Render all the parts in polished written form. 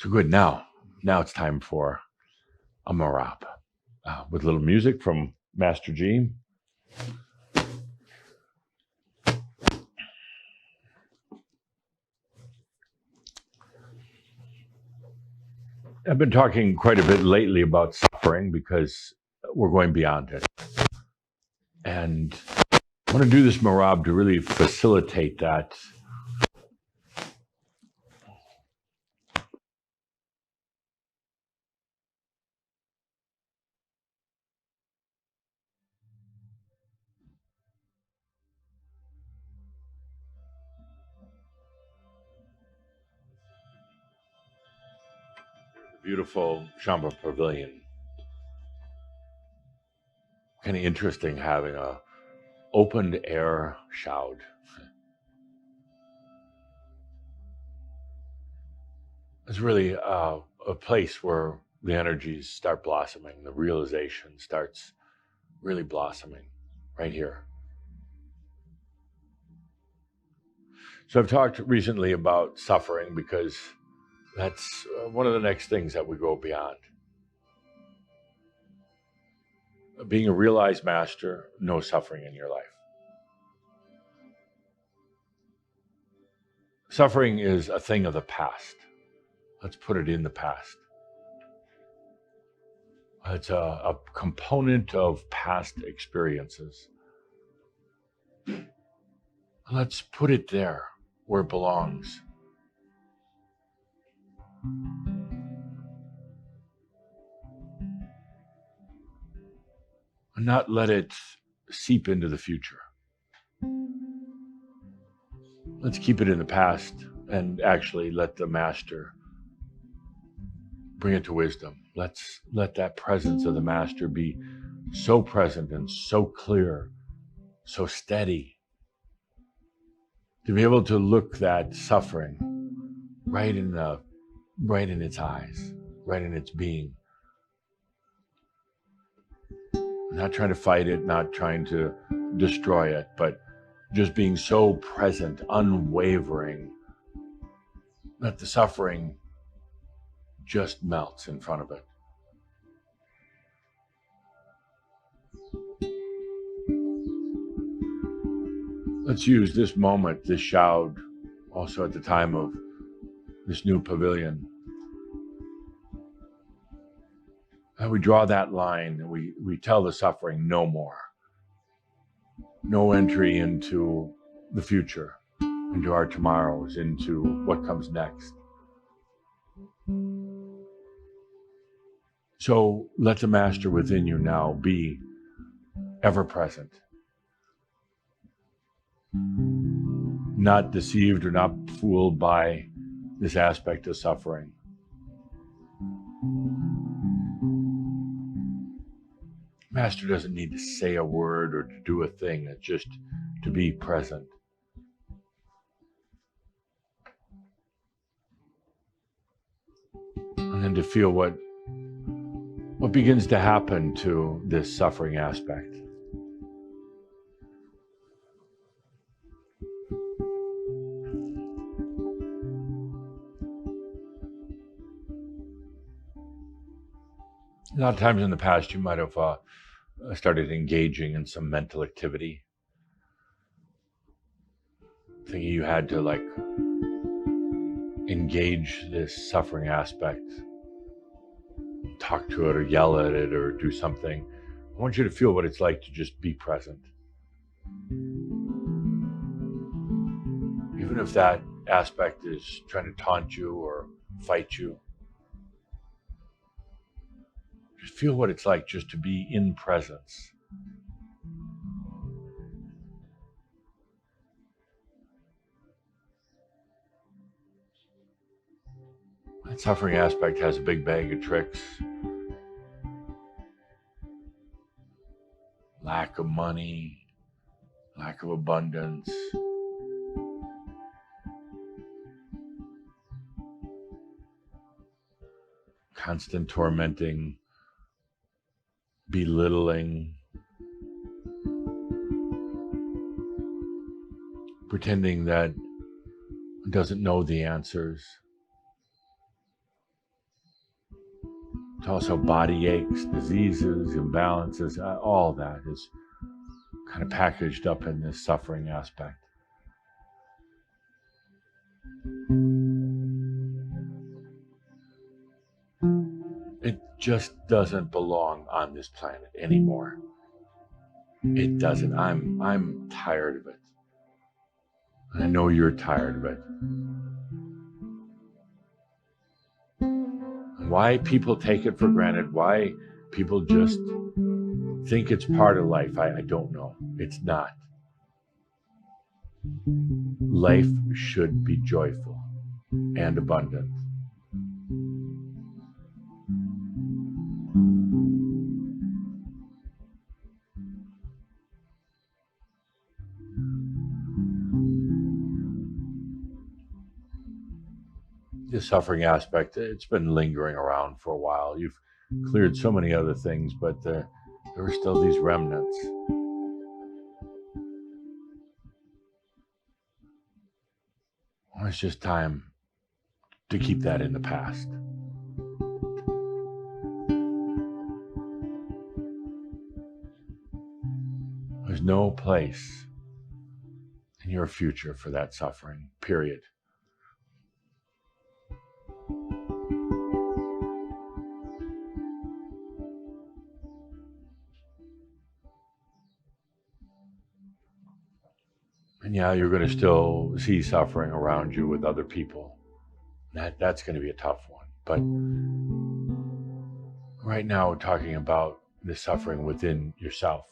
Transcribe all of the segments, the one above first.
So good. Now it's time for a Merabh with a little music from Master G. I've been talking quite a bit lately about suffering because we're going beyond it. And I want to do this Merabh to really facilitate that. Beautiful Shamba Pavilion. Kind of interesting having a open air SHOUD. It's really a place where the energies start blossoming, the realization starts really blossoming right here. So I've talked recently about suffering because that's one of the next things that we go beyond. Being a realized master, no suffering in your life. Suffering is a thing of the past. Let's put it in the past. It's a component of past experiences. Let's put it there where it belongs. And not let it seep into the future. Let's keep it in the past and actually let the master bring it to wisdom. Let's let that presence of the master be so present and so clear, so steady, to be able to look that suffering right in its eyes, right in its being. Not trying to fight it, not trying to destroy it, but just being so present, unwavering, that the suffering just melts in front of it. Let's use this moment, this SHOUD, also at the time of this new pavilion. And we draw that line and we tell the suffering no more. No entry into the future, into our tomorrows, into what comes next. So let the master within you now be ever present. Not deceived or not fooled by this aspect of suffering. Master doesn't need to say a word or to do a thing. It's just to be present. And then to feel what begins to happen to this suffering aspect. A lot of times in the past, you might have started engaging in some mental activity, thinking you had to engage this suffering aspect, talk to it or yell at it or do something. I want you to feel what it's like to just be present. Even if that aspect is trying to taunt you or fight you, just feel what it's like just to be in presence. That suffering aspect has a big bag of tricks. Lack of money, lack of abundance, constant tormenting, belittling, pretending that it doesn't know the answers. It's also body aches, diseases, imbalances, all that is kind of packaged up in this suffering aspect. It just doesn't belong on this planet anymore. It doesn't. I'm tired of it. And I know you're tired of it. And why people take it for granted, why people just think it's part of life, I don't know. It's not. Life should be joyful and abundant. The suffering aspect, it's been lingering around for a while. You've cleared so many other things, but there are still these remnants. It's just time to keep that in the past. There's no place in your future for that suffering, period. And yeah, you're going to still see suffering around you with other people. That's going to be a tough one. But right now, we're talking about the suffering within yourself.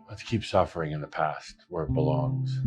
Let's keep suffering in the past where it belongs.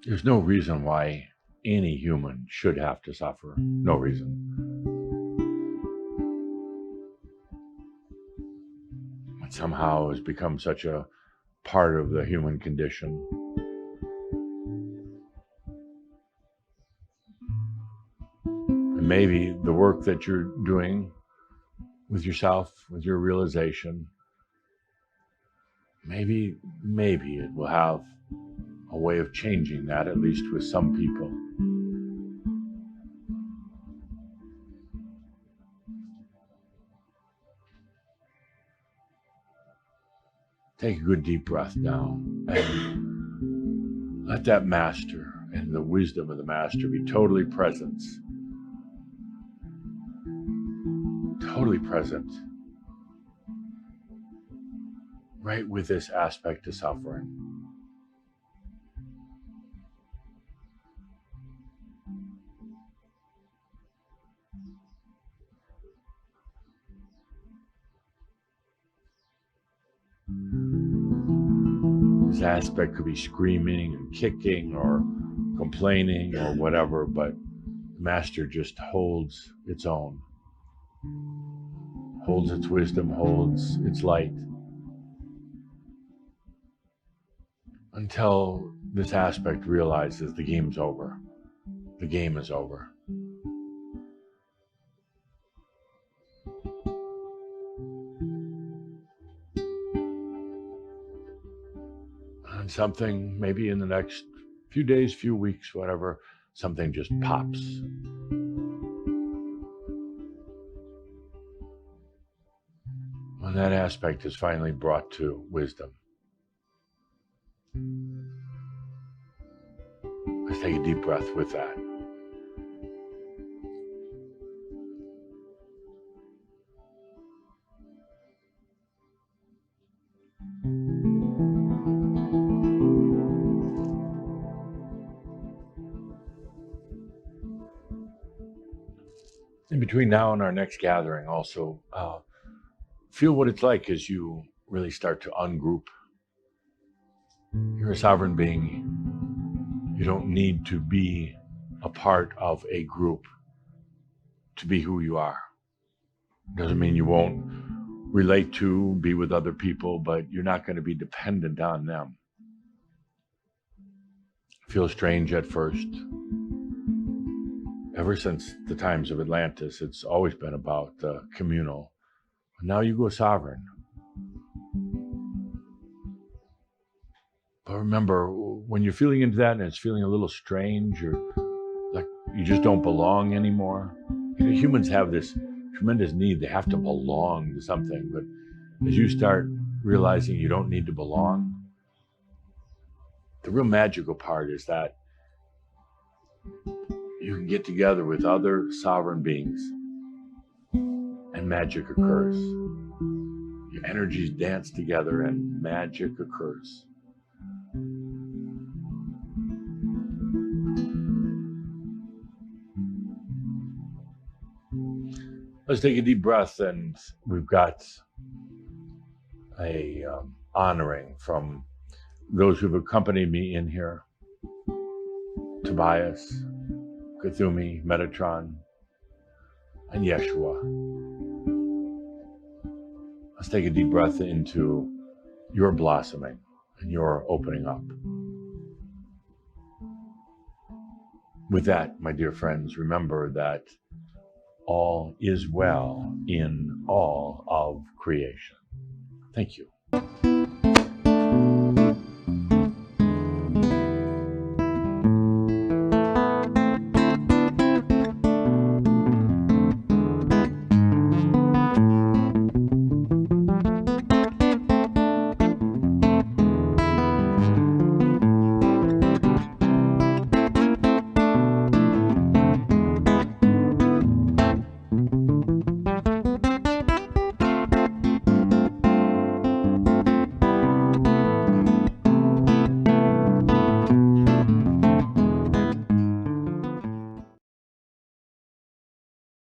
There's no reason why any human should have to suffer. No reason. It somehow has become such a part of the human condition. And maybe the work that you're doing with yourself, with your realization, maybe it will have a way of changing that, at least with some people. Take a good deep breath now and let that master and the wisdom of the master be totally present. Totally present. Right with this aspect of suffering. This aspect could be screaming and kicking or complaining or whatever, but the master just holds its own, holds its wisdom, holds its light, until this aspect realizes the game's over. The game is over. And something, maybe in the next few days, few weeks, whatever, something just pops. When that aspect is finally brought to wisdom. Let's take a deep breath with that. In between now and our next gathering, also feel what it's like as you really start to ungroup. You're a sovereign being. You don't need to be a part of a group to be who you are. Doesn't mean you won't relate to, be with other people, but you're not going to be dependent on them. Feels strange at first. Ever since the times of Atlantis, it's always been about communal. Now you go sovereign. But remember, when you're feeling into that and it's feeling a little strange, or like you just don't belong anymore. Humans have this tremendous need. They have to belong to something. But as you start realizing you don't need to belong, the real magical part is that you can get together with other sovereign beings and magic occurs. Your energies dance together and magic occurs. Let's take a deep breath, and we've got a honoring from those who've accompanied me in here. Tobias, Kathumi, Metatron, and Yeshua. Let's take a deep breath into your blossoming and your opening up. With that, my dear friends, remember that all is well in all of creation. Thank you.